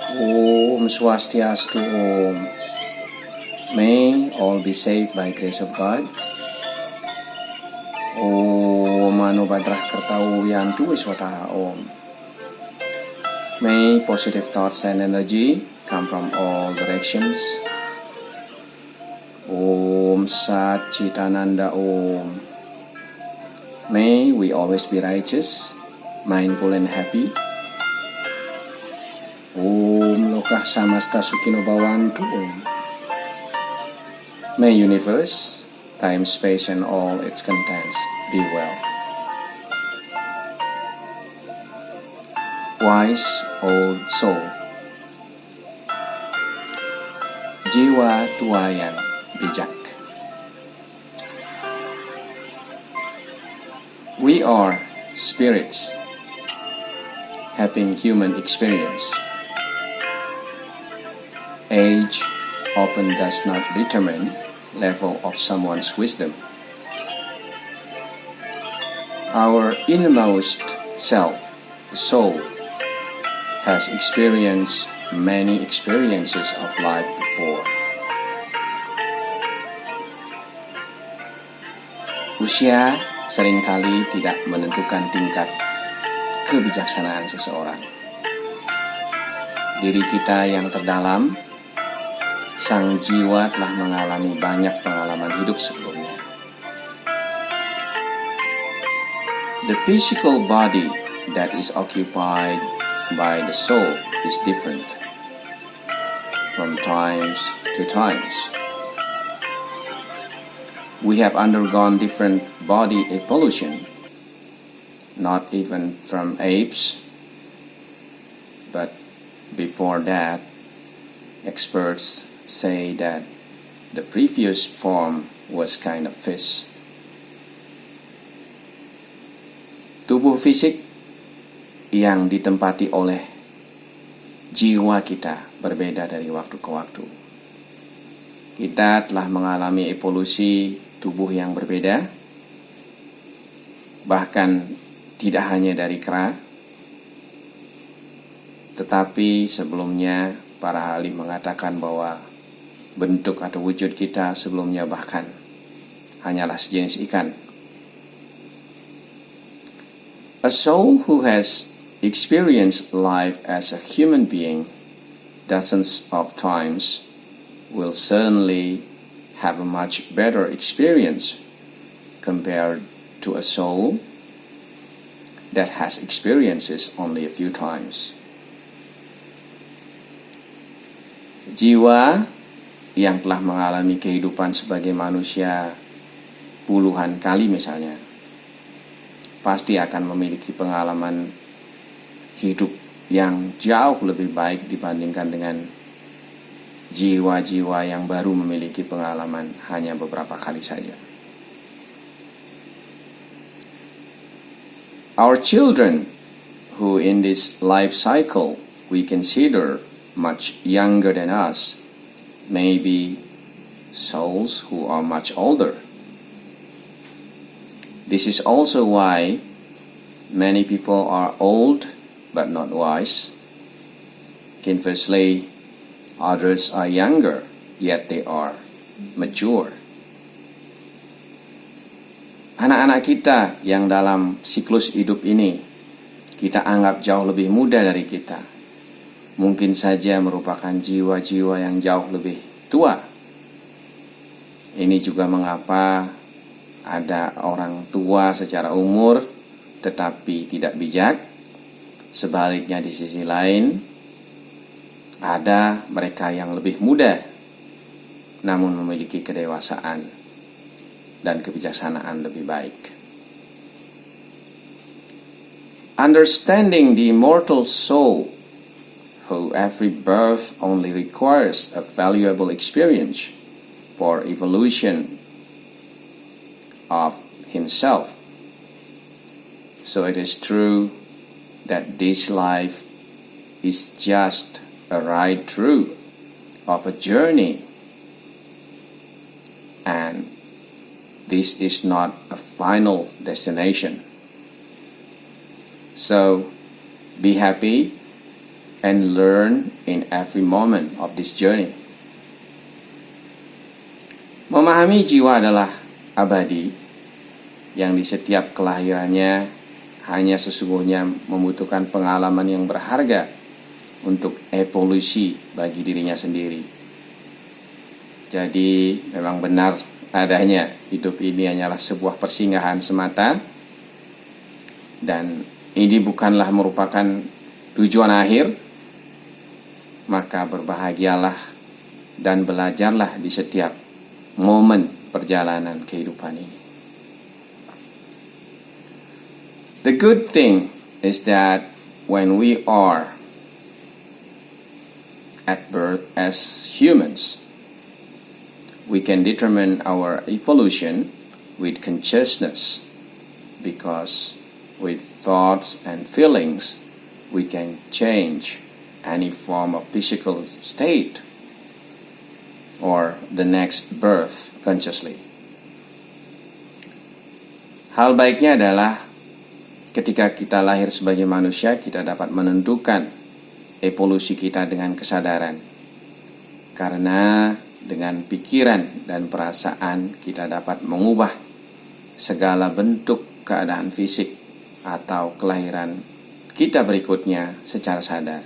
Om Swastiastu Om. May all be saved by grace of God. Om Mano Badrah Kertau Yantu Iswataha Om. May positive thoughts and energy come from all directions. Om Sat Chitananda Om. May we always be righteous, mindful and happy. Om Lokah Samasta Sukhino Bhavantu Om. May universe, time, space and all its contents be well. Wise old soul. Jiwa tua yang bijak. We are spirits having human experience. Age often does not determine level of someone's wisdom. Our innermost self, the soul, has experienced many experiences of life before. Usia seringkali tidak menentukan tingkat kebijaksanaan seseorang. Diri kita yang terdalam, sang jiwa telah mengalami banyak pengalaman hidup sebelumnya. The physical body that is occupied by the soul is different from times to times. We have undergone different body evolution, not even from apes, but before that, experts say that the previous form was kind of fish. Tubuh fisik yang ditempati oleh jiwa kita berbeda dari waktu ke waktu. Kita telah mengalami evolusi tubuh yang berbeda, bahkan tidak hanya dari kera, tetapi sebelumnya para ahli mengatakan bahwa bentuk atau wujud kita sebelumnya bahkan hanyalah sejenis ikan. A soul who has experienced life as a human being dozens of times will certainly have a much better experience compared to a soul that has experiences only a few times. Jiwa yang telah mengalami kehidupan sebagai manusia puluhan kali misalnya, pasti akan memiliki pengalaman hidup yang jauh lebih baik dibandingkan dengan jiwa-jiwa yang baru memiliki pengalaman hanya beberapa kali saja. Our children, who in this life cycle we consider much younger than us, may be souls who are much older. This is also why many people are old but not wise. Conversely, others are younger, yet they are mature. Anak-anak kita yang dalam siklus hidup ini kita anggap jauh lebih muda dari kita, mungkin saja merupakan jiwa-jiwa yang jauh lebih tua. Ini juga mengapa ada orang tua secara umur tetapi tidak bijak. Sebaliknya di sisi lain, ada mereka yang lebih muda namun memiliki kedewasaan dan kebijaksanaan lebih baik. Understanding the immortal soul, who every birth only requires a valuable experience for evolution of himself. So it is true that this life is just a ride through of a journey, and this is not a final destination. So be happy and learn in every moment of this journey. Memahami jiwa adalah abadi, yang di setiap kelahirannya hanya sesungguhnya membutuhkan pengalaman yang berharga untuk evolusi bagi dirinya sendiri. Jadi memang benar adanya hidup ini hanyalah sebuah persinggahan semata, dan ini bukanlah merupakan tujuan akhir. Maka berbahagialah dan belajarlah di setiap momen perjalanan kehidupan ini. The good thing is that when we are at birth as humans, we can determine our evolution with consciousness, because with thoughts and feelings we can change any form of physical state or the next birth consciously. Hal baiknya adalah ketika kita lahir sebagai manusia, kita dapat menentukan evolusi kita dengan kesadaran. Karena dengan pikiran dan perasaan kita dapat mengubah segala bentuk keadaan fisik atau kelahiran kita berikutnya secara sadar.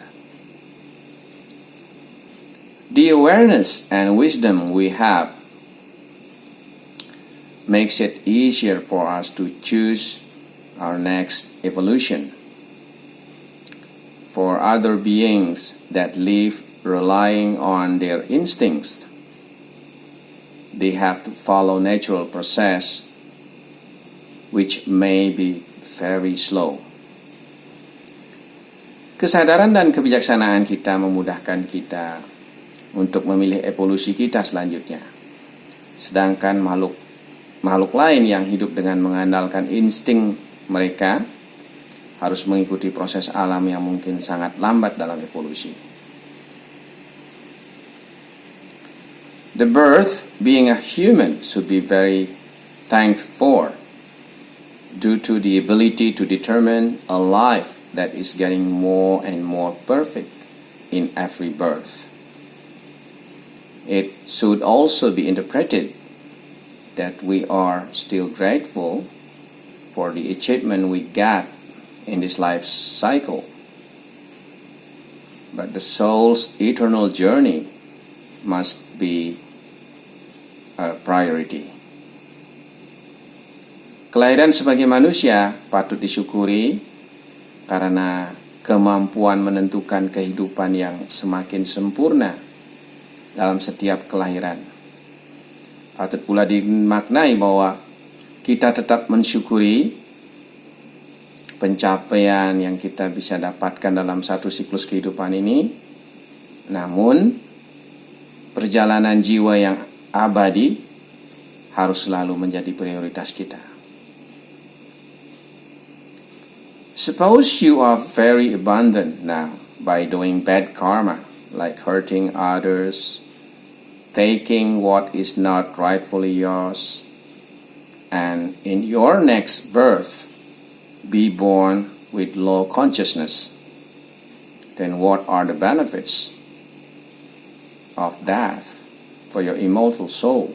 The awareness and wisdom we have makes it easier for us to choose our next evolution. For other beings that live relying on their instincts, they have to follow natural process which may be very slow. Kesadaran dan kebijaksanaan kita memudahkan kita untuk memilih evolusi kita selanjutnya. Sedangkan makhluk lain yang hidup dengan mengandalkan insting mereka harus mengikuti proses alam yang mungkin sangat lambat dalam evolusi. The birth, being a human, should be very thanked for, due to the ability to determine a life that is getting more and more perfect in every birth. It should also be interpreted that we are still grateful for the achievement we got in this life cycle. But the soul's eternal journey must be a priority. Kelahiran sebagai manusia patut disyukuri karena kemampuan menentukan kehidupan yang semakin sempurna dalam setiap kelahiran. Patut pula dimaknai bahwa kita tetap mensyukuri pencapaian yang kita bisa dapatkan dalam satu siklus kehidupan ini. Namun, perjalanan jiwa yang abadi harus selalu menjadi prioritas kita. Suppose you are very abundant now by doing bad karma, like hurting others, taking what is not rightfully yours, and in your next birth be born with low consciousness. Then what are the benefits of that for your immortal soul?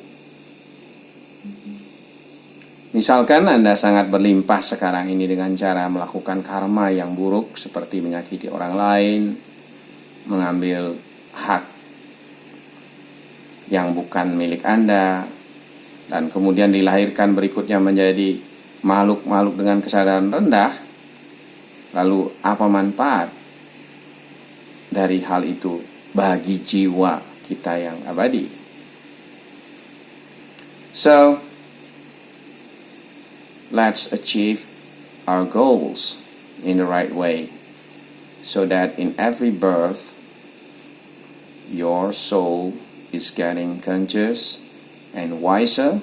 Misalkan Anda sangat berlimpah sekarang ini dengan cara melakukan karma yang buruk seperti menyakiti orang lain, mengambil hak yang bukan milik Anda, dan kemudian dilahirkan berikutnya menjadi makhluk-makhluk dengan kesadaran rendah. Lalu apa manfaat dari hal itu bagi jiwa kita yang abadi? So, let's achieve our goals in the right way, so that in every birth your soul is getting conscious and wiser.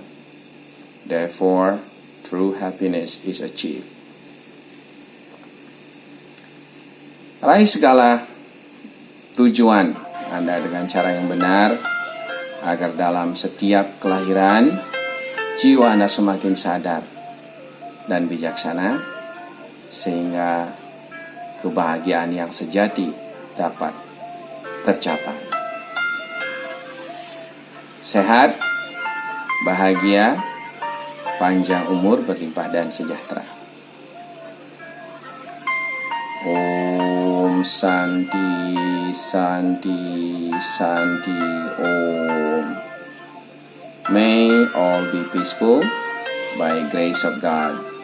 Therefore, true happiness is achieved. Raih segala tujuan Anda dengan cara yang benar, agar dalam setiap kelahiran jiwa Anda semakin sadar dan bijaksana, sehingga kebahagiaan yang sejati dapat tercapai. Sehat, bahagia, panjang umur, berlimpah dan sejahtera. Om Santi, Santi, Santi, Om. May all be peaceful by grace of God.